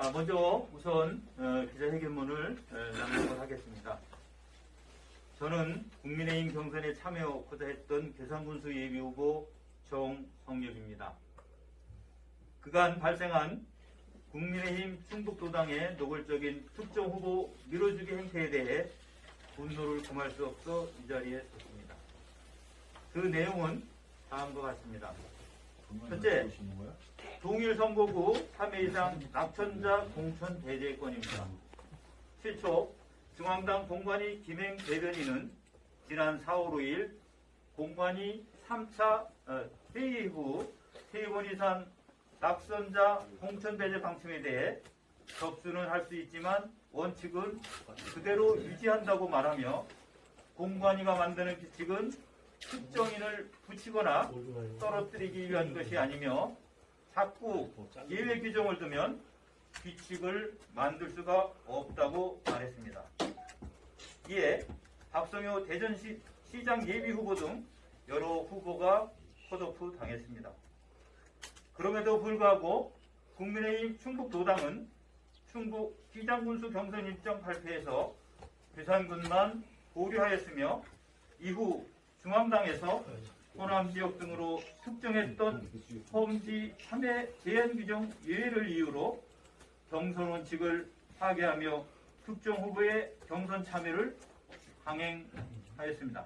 먼저 우선 기자회견문을 낭독을 하겠습니다. 저는 국민의힘 경선에 참여하고자 했던 괴산군수 예비후보 정성엽입니다. 그간 발생한 국민의힘 충북도당의 노골적인 특정 후보 밀어주기 행태에 대해 분노를 금할 수 없어 이 자리에 섰습니다. 그 내용은 다음과 같습니다. 첫째, 동일 선거구 3회 이상 낙천자 공천 배제권입니다. 최초 중앙당 공관위 김행 대변인은 지난 4월 5일 공관위 3차 회의 후 3번 이상 낙선자 공천 배제 방침에 대해 접수는 할 수 있지만 원칙은 그대로 유지한다고 말하며 공관위가 만드는 규칙은 특정인을 붙이거나 떨어뜨리기 위한 것이 아니며 자꾸 예외 규정을 두면 규칙을 만들 수가 없다고 말했습니다. 이에 박성효 대전시장 예비후보 등 여러 후보가 컷오프 당했습니다. 그럼에도 불구하고 국민의힘 충북도당은 충북 기장군수 경선 일정 발표에서 괴산군만 보류하였으며 이후 중앙당에서 호남지역 등으로 특정했던 험지 3회 제한 규정 예외를 이유로 경선 원칙을 파괴하며 특정 후보의 경선 참여를 강행하였습니다.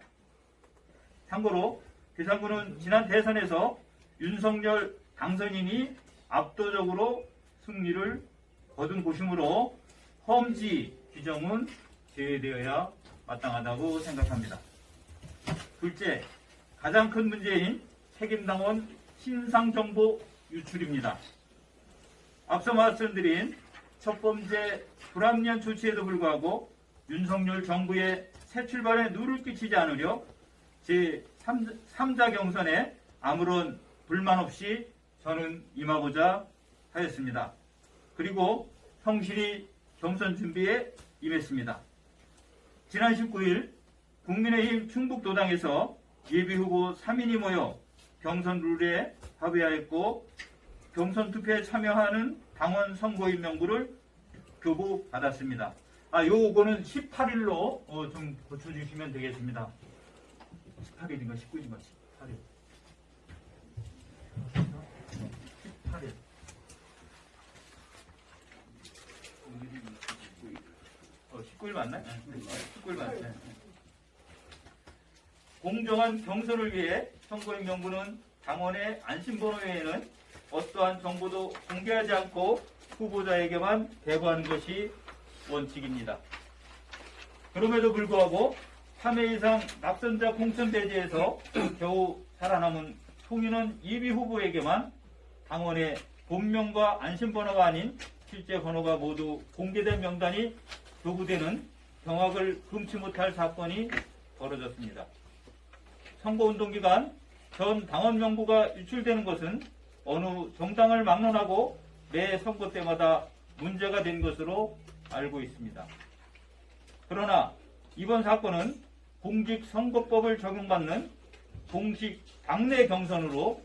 참고로 괴산군은 지난 대선에서 윤석열 당선인이 압도적으로 승리를 거둔 곳이므로 험지 규정은 제외되어야 마땅하다고 생각합니다. 둘째, 가장 큰 문제인 책임당원 신상정보 유출입니다. 앞서 말씀드린 첫 번째 불합리한 조치에도 불구하고 윤석열 정부의 새 출발에 누를 끼치지 않으려 제3자 경선에 아무런 불만 없이 저는 임하고자 하였습니다. 그리고 성실히 경선 준비에 임했습니다. 지난 19일 국민의힘 충북도당에서 예비후보 3인이 모여 경선 룰에 합의하였고 경선 투표에 참여하는 당원 선거인 명부를 교부받았습니다. 요거는 18일로 좀 고쳐주시면 되겠습니다. 18일인가 19일인가 18일. 18일. 19일 맞나요? 19일 맞나요? 공정한 경선을 위해 선거인 명부는 당원의 안심번호 외에는 어떠한 정보도 공개하지 않고 후보자에게만 배부하는 것이 원칙입니다. 그럼에도 불구하고 3회 이상 낙선자 공천 배제에서 겨우 살아남은 송인원 예비 후보에게만 당원의 본명과 안심번호가 아닌 실제 번호가 모두 공개된 명단이 교부되는 경악을 금치 못할 사건이 벌어졌습니다. 선거운동 기간 전 당원 명부가 유출되는 것은 어느 정당을 막론하고 매 선거 때마다 문제가 된 것으로 알고 있습니다. 그러나 이번 사건은 공직선거법을 적용받는 공식 당내 경선으로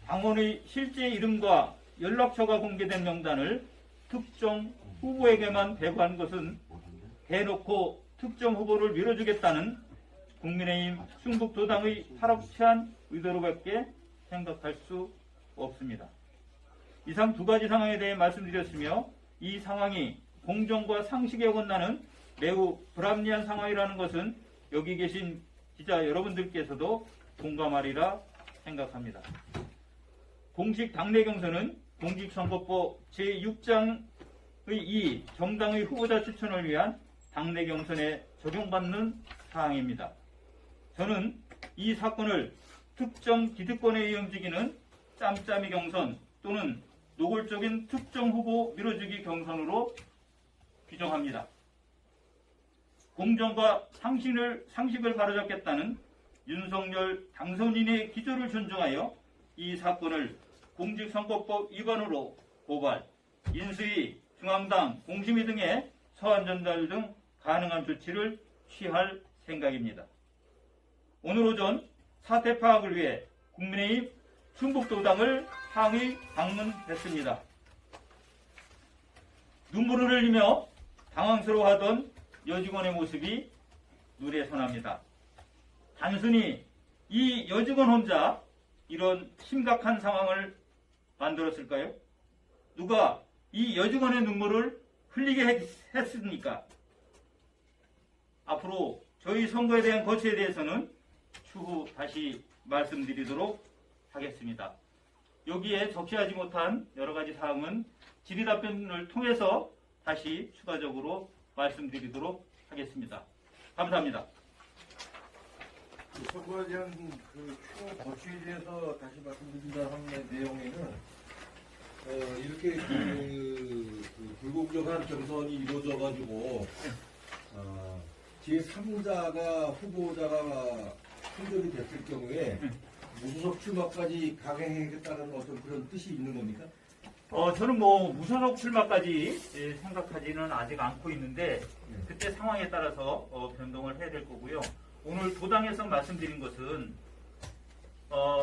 당원의 실제 이름과 연락처가 공개된 명단을 특정 후보에게만 배부한 것은 대놓고 특정 후보를 밀어주겠다는 국민의힘 충북도당의 파렴치한 의도로밖에 생각할 수 없습니다. 이상 두 가지 상황에 대해 말씀드렸으며 이 상황이 공정과 상식에 어긋나는 매우 불합리한 상황이라는 것은 여기 계신 기자 여러분들께서도 공감하리라 생각합니다. 공식 당내 경선은 공직선거법 제6장의 2 정당의 후보자 추천을 위한 당내 경선에 적용받는 사항입니다. 저는 이 사건을 특정 기득권에 의해 움직이는 짬짬이 경선 또는 노골적인 특정 후보 밀어주기 경선으로 규정합니다. 공정과 상식을 바로잡겠다는 윤석열 당선인의 기조를 존중하여 이 사건을 공직선거법 위반으로 고발, 인수위, 중앙당, 공심위 등의 서한 전달 등 가능한 조치를 취할 생각입니다. 오늘 오전 사태 파악을 위해 국민의힘 충북도당을 항의 방문했습니다. 눈물을 흘리며 당황스러워하던 여직원의 모습이 눈에 선합니다. 단순히 이 여직원 혼자 이런 심각한 상황을 만들었을까요? 누가 이 여직원의 눈물을 흘리게 했습니까? 앞으로 저희 선거에 대한 거취에 대해서는 추후 다시 말씀드리도록 하겠습니다. 여기에 적시하지 못한 여러 가지 사항은 질의답변을 통해서 다시 추가적으로 말씀드리도록 하겠습니다. 감사합니다. 선거에 대한 추후 거취에 대해서 다시 말씀드린다 하는 내용에는 이렇게 불공정한 경선이 이루어져가지고 제3자가 후보자가 선정이 됐을 경우에 무소속 출마까지 강행하겠다는 어떤 그런 뜻이 있는 겁니까? 저는 뭐 무소속 출마까지 생각하지는 아직 않고 있는데 그때 상황에 따라서 변동을 해야 될 거고요. 오늘 도당에서 말씀드린 것은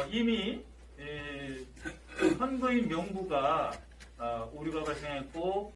이미 선거인 명부가 오류가 발생했고